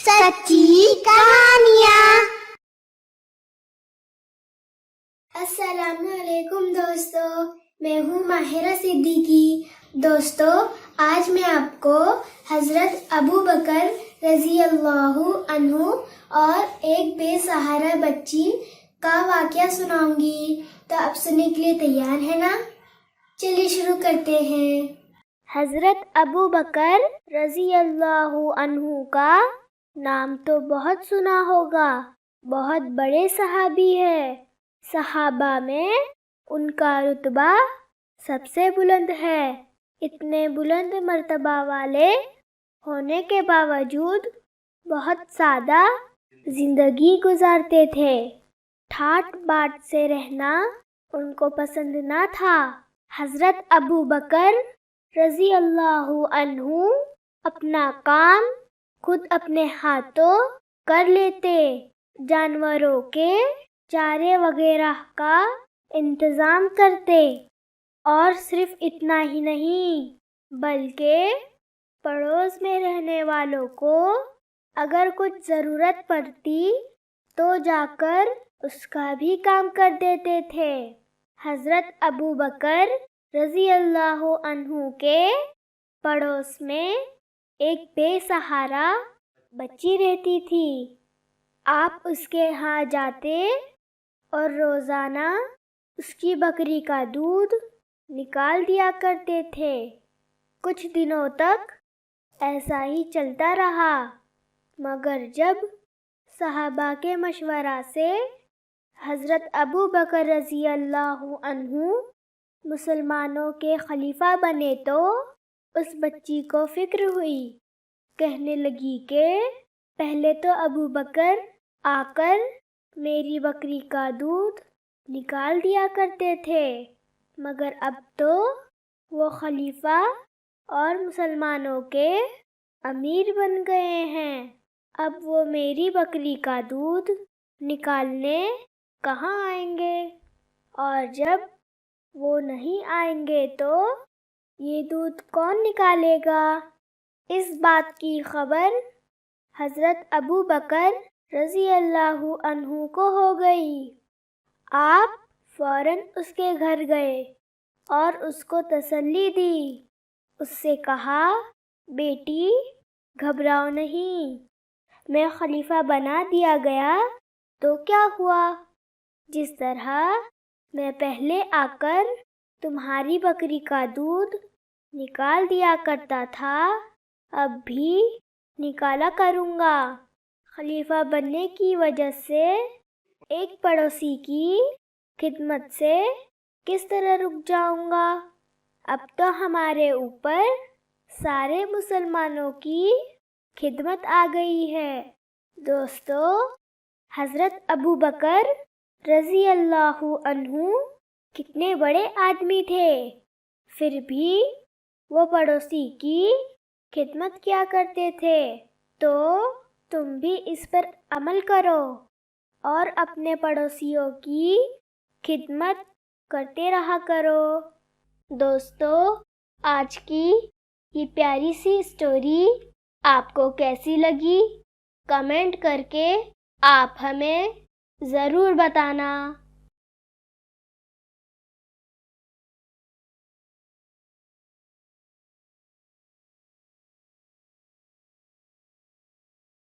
سچی کہانیاں۔ السلام علیکم دوستو، میں ہوں ماہرہ صدیقی۔ دوستو، آج میں آپ کو حضرت ابو بکر رضی اللہ عنہ اور ایک بے سہارا بچی کا واقعہ سناؤں گی، تو آپ سننے کے لیے تیار ہیں نا؟ چلیے شروع کرتے ہیں۔ حضرت ابو بکر رضی اللہ عنہ کا نام تو بہت سنا ہوگا، بہت بڑے صحابی ہے۔ صحابہ میں ان کا رتبہ سب سے بلند ہے۔ اتنے بلند مرتبہ والے ہونے کے باوجود بہت سادہ زندگی گزارتے تھے۔ ٹھاٹ باٹ سے رہنا ان کو پسند نہ تھا۔ حضرت ابو بکر رضی اللہ عنہ اپنا کام خود اپنے ہاتھوں کر لیتے، جانوروں کے چارے وغیرہ کا انتظام کرتے، اور صرف اتنا ہی نہیں بلکہ پڑوس میں رہنے والوں کو اگر کچھ ضرورت پڑتی تو جا کر اس کا بھی کام کر دیتے تھے۔ حضرت ابو بکر رضی اللہ عنہ کے پڑوس میں ایک بے سہارا بچی رہتی تھی۔ آپ اس کے ہاں جاتے اور روزانہ اس کی بکری کا دودھ نکال دیا کرتے تھے۔ کچھ دنوں تک ایسا ہی چلتا رہا، مگر جب صحابہ کے مشورہ سے حضرت ابو بکر رضی اللہ عنہ مسلمانوں کے خلیفہ بنے تو اس بچی کو فکر ہوئی۔ کہنے لگی کہ پہلے تو ابو بکر آ کر میری بکری کا دودھ نکال دیا کرتے تھے، مگر اب تو وہ خلیفہ اور مسلمانوں کے امیر بن گئے ہیں، اب وہ میری بکری کا دودھ نکالنے کہاں آئیں گے؟ اور جب وہ نہیں آئیں گے تو یہ دودھ کون نکالے گا؟ اس بات کی خبر حضرت ابو بکر رضی اللہ عنہ کو ہو گئی۔ آپ فوراً اس کے گھر گئے اور اس کو تسلی دی۔ اس سے کہا، بیٹی گھبراؤ نہیں، میں خلیفہ بنا دیا گیا تو کیا ہوا؟ جس طرح میں پہلے آ کر تمہاری بکری کا دودھ نکال دیا کرتا تھا، اب بھی نکالا کروں گا۔ خلیفہ بننے کی وجہ سے ایک پڑوسی کی خدمت سے کس طرح رک جاؤں گا؟ اب تو ہمارے اوپر سارے مسلمانوں کی خدمت آ گئی ہے۔ دوستو، حضرت ابو بکر رضی اللہ عنہ کتنے بڑے آدمی تھے، پھر بھی وہ پڑوسی کی خدمت کیا کرتے تھے۔ تو تم بھی اس پر عمل کرو اور اپنے پڑوسیوں کی خدمت کرتے رہا کرو۔ دوستو، آج کی یہ پیاری سی اسٹوری آپ کو کیسی لگی؟ کمنٹ کر کے آپ ہمیں ضرور بتانا۔